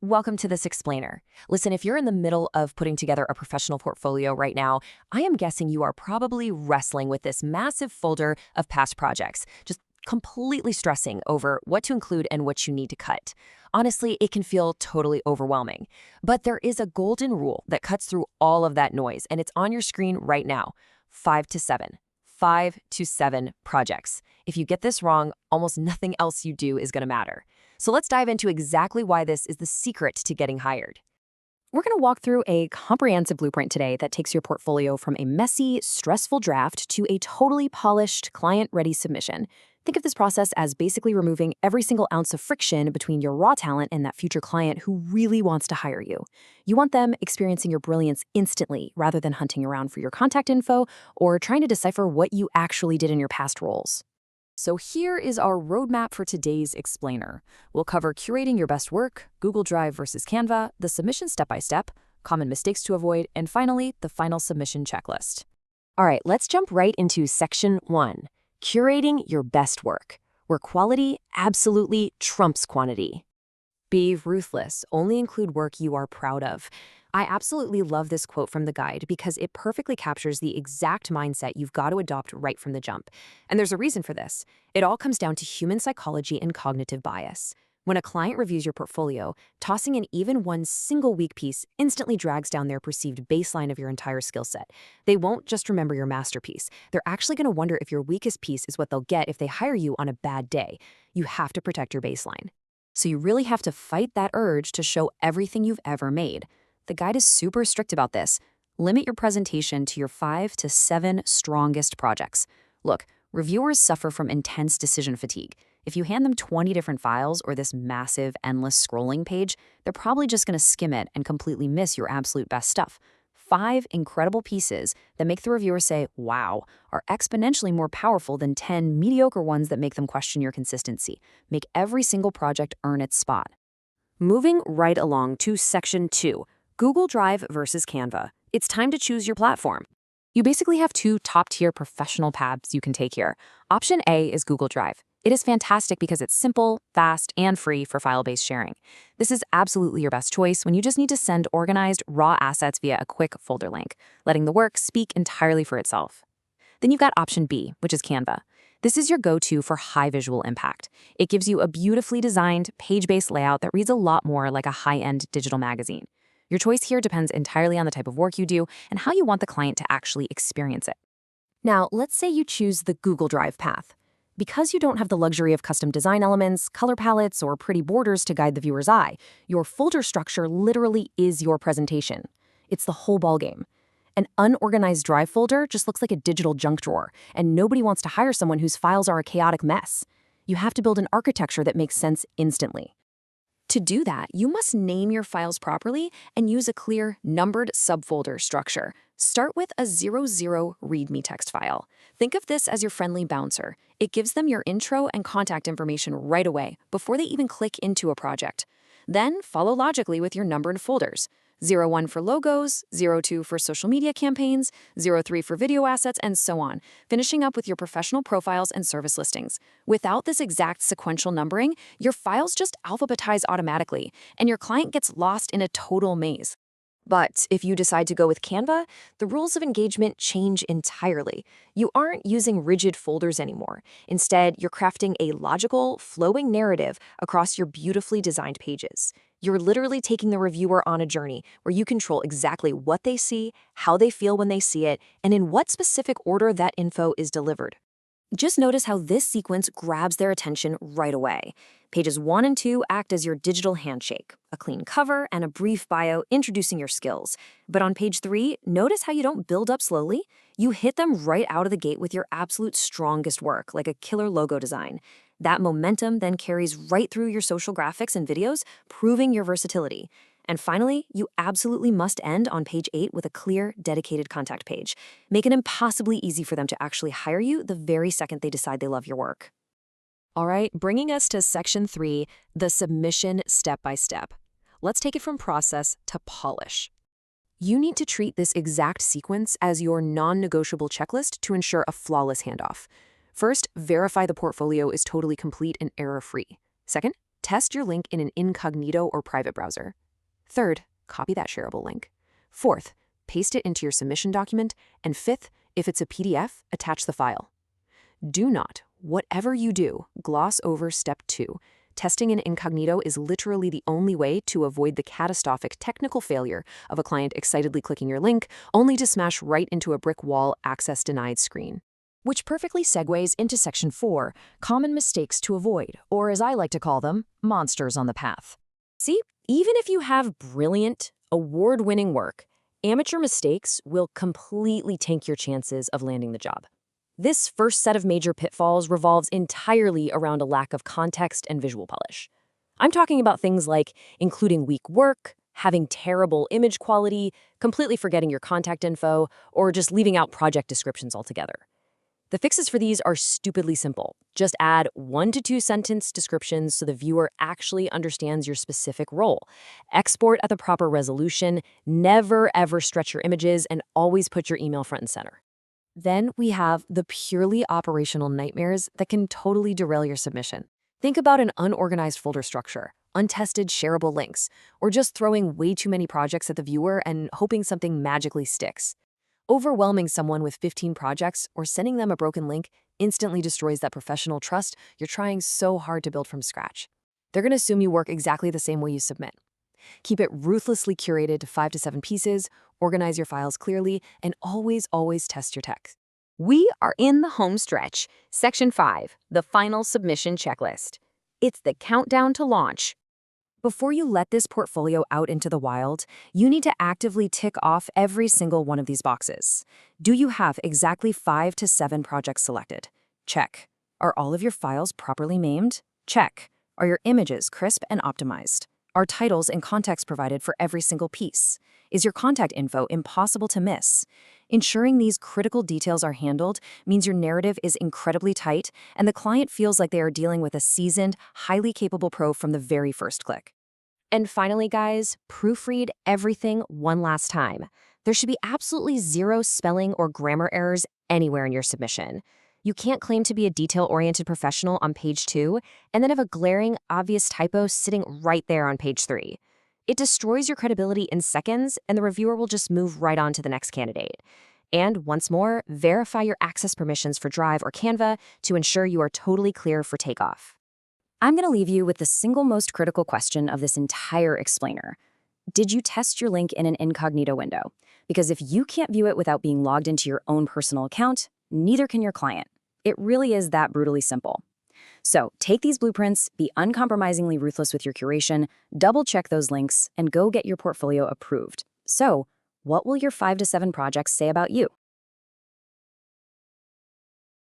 Welcome to this explainer. Listen, if you're in the middle of putting together a professional portfolio right now, I am guessing you are probably wrestling with this massive folder of past projects, just completely stressing over what to include and what you need to cut. Honestly, it can feel totally overwhelming. But there is a golden rule that cuts through all of that noise, and it's on your screen right now. 5 to 7. 5 to 7 projects. If you get this wrong, almost nothing else you do is going to matter. So let's dive into exactly why this is the secret to getting hired. We're going to walk through a comprehensive blueprint today that takes your portfolio from a messy, stressful draft to a totally polished, client-ready submission. Think of this process as basically removing every single ounce of friction between your raw talent and that future client who really wants to hire you. You want them experiencing your brilliance instantly rather than hunting around for your contact info or trying to decipher what you actually did in your past roles. So here is our roadmap for today's explainer. We'll cover curating your best work, Google Drive versus Canva, the submission step-by-step, common mistakes to avoid, and finally, the final submission checklist. All right, let's jump right into section 1, curating your best work, where quality absolutely trumps quantity. Be ruthless, only include work you are proud of. I absolutely love this quote from the guide because it perfectly captures the exact mindset you've got to adopt right from the jump. And there's a reason for this. It all comes down to human psychology and cognitive bias. When a client reviews your portfolio, tossing in even one single weak piece instantly drags down their perceived baseline of your entire skill set. They won't just remember your masterpiece. They're actually going to wonder if your weakest piece is what they'll get if they hire you on a bad day. You have to protect your baseline. So you really have to fight that urge to show everything you've ever made. The guide is super strict about this. Limit your presentation to your 5 to 7 strongest projects. Look, reviewers suffer from intense decision fatigue. If you hand them 20 different files or this massive, endless scrolling page, they're probably just going to skim it and completely miss your absolute best stuff. 5 incredible pieces that make the reviewer say, wow, are exponentially more powerful than 10 mediocre ones that make them question your consistency. Make every single project earn its spot. Moving right along to section 2. Google Drive versus Canva. It's time to choose your platform. You basically have 2 top-tier professional paths you can take here. Option A is Google Drive. It is fantastic because it's simple, fast, and free for file-based sharing. This is absolutely your best choice when you just need to send organized, raw assets via a quick folder link, letting the work speak entirely for itself. Then you've got option B, which is Canva. This is your go-to for high visual impact. It gives you a beautifully designed, page-based layout that reads a lot more like a high-end digital magazine. Your choice here depends entirely on the type of work you do and how you want the client to actually experience it. Now, let's say you choose the Google Drive path. Because you don't have the luxury of custom design elements, color palettes, or pretty borders to guide the viewer's eye, your folder structure literally is your presentation. It's the whole ballgame. An unorganized Drive folder just looks like a digital junk drawer, and nobody wants to hire someone whose files are a chaotic mess. You have to build an architecture that makes sense instantly. To do that, you must name your files properly and use a clear, numbered subfolder structure. Start with a 00 README text file. Think of this as your friendly bouncer. It gives them your intro and contact information right away, before they even click into a project. Then follow logically with your numbered folders. 01 for logos, 02 for social media campaigns, 03 for video assets, and so on, finishing up with your professional profiles and service listings. Without this exact sequential numbering, your files just alphabetize automatically, and your client gets lost in a total maze. But if you decide to go with Canva, the rules of engagement change entirely. You aren't using rigid folders anymore. Instead, you're crafting a logical, flowing narrative across your beautifully designed pages. You're literally taking the reviewer on a journey where you control exactly what they see, how they feel when they see it, and in what specific order that info is delivered. Just notice how this sequence grabs their attention right away. Pages 1 and 2 act as your digital handshake, a clean cover and a brief bio introducing your skills. But on page 3, notice how you don't build up slowly. You hit them right out of the gate with your absolute strongest work, like a killer logo design. That momentum then carries right through your social graphics and videos, proving your versatility. And finally, you absolutely must end on page 8 with a clear, dedicated contact page. Make it impossibly easy for them to actually hire you the very second they decide they love your work. All right, bringing us to section 3, the submission step-by-step. Let's take it from process to polish. You need to treat this exact sequence as your non-negotiable checklist to ensure a flawless handoff. First, verify the portfolio is totally complete and error-free. Second, Test your link in an incognito or private browser. Third, copy that shareable link. Fourth, paste it into your submission document. And fifth, if it's a PDF, attach the file. Do not, whatever you do, gloss over step 2. Testing in incognito is literally the only way to avoid the catastrophic technical failure of a client excitedly clicking your link, only to smash right into a brick wall access denied screen. Which perfectly segues into Section 4, common mistakes to avoid, or as I like to call them, monsters on the path. See, even if you have brilliant, award-winning work, amateur mistakes will completely tank your chances of landing the job. This first set of major pitfalls revolves entirely around a lack of context and visual polish. I'm talking about things like including weak work, having terrible image quality, completely forgetting your contact info, or just leaving out project descriptions altogether. The fixes for these are stupidly simple. Just add 1 to 2 sentence descriptions so the viewer actually understands your specific role. Export at the proper resolution, never ever stretch your images, and always put your email front and center. Then we have the purely operational nightmares that can totally derail your submission. Think about an unorganized folder structure, untested shareable links, or just throwing way too many projects at the viewer and hoping something magically sticks. Overwhelming someone with 15 projects or sending them a broken link instantly destroys that professional trust you're trying so hard to build from scratch. They're going to assume you work exactly the same way you submit. Keep it ruthlessly curated to 5 to 7 pieces, organize your files clearly, and always test your text. We are in the home stretch. Section 5, the final submission checklist. It's the countdown to launch. Before you let this portfolio out into the wild, you need to actively tick off every single one of these boxes. Do you have exactly 5 to 7 projects selected? Check. Are all of your files properly named? Check. Are your images crisp and optimized? Are titles and context provided for every single piece? Is your contact info impossible to miss? Ensuring these critical details are handled means your narrative is incredibly tight and the client feels like they are dealing with a seasoned, highly capable pro from the very first click. And finally, guys, proofread everything one last time. There should be absolutely 0 spelling or grammar errors anywhere in your submission. You can't claim to be a detail-oriented professional on page 2 and then have a glaring, obvious typo sitting right there on page 3. It destroys your credibility in seconds, and the reviewer will just move right on to the next candidate. And once more, verify your access permissions for Drive or Canva to ensure you are totally clear for takeoff. I'm going to leave you with the single most critical question of this entire explainer. Did you test your link in an incognito window? Because if you can't view it without being logged into your own personal account, neither can your client. It really is that brutally simple. So take these blueprints, be uncompromisingly ruthless with your curation, double-check those links, and go get your portfolio approved. So, what will your 5 to 7 projects say about you?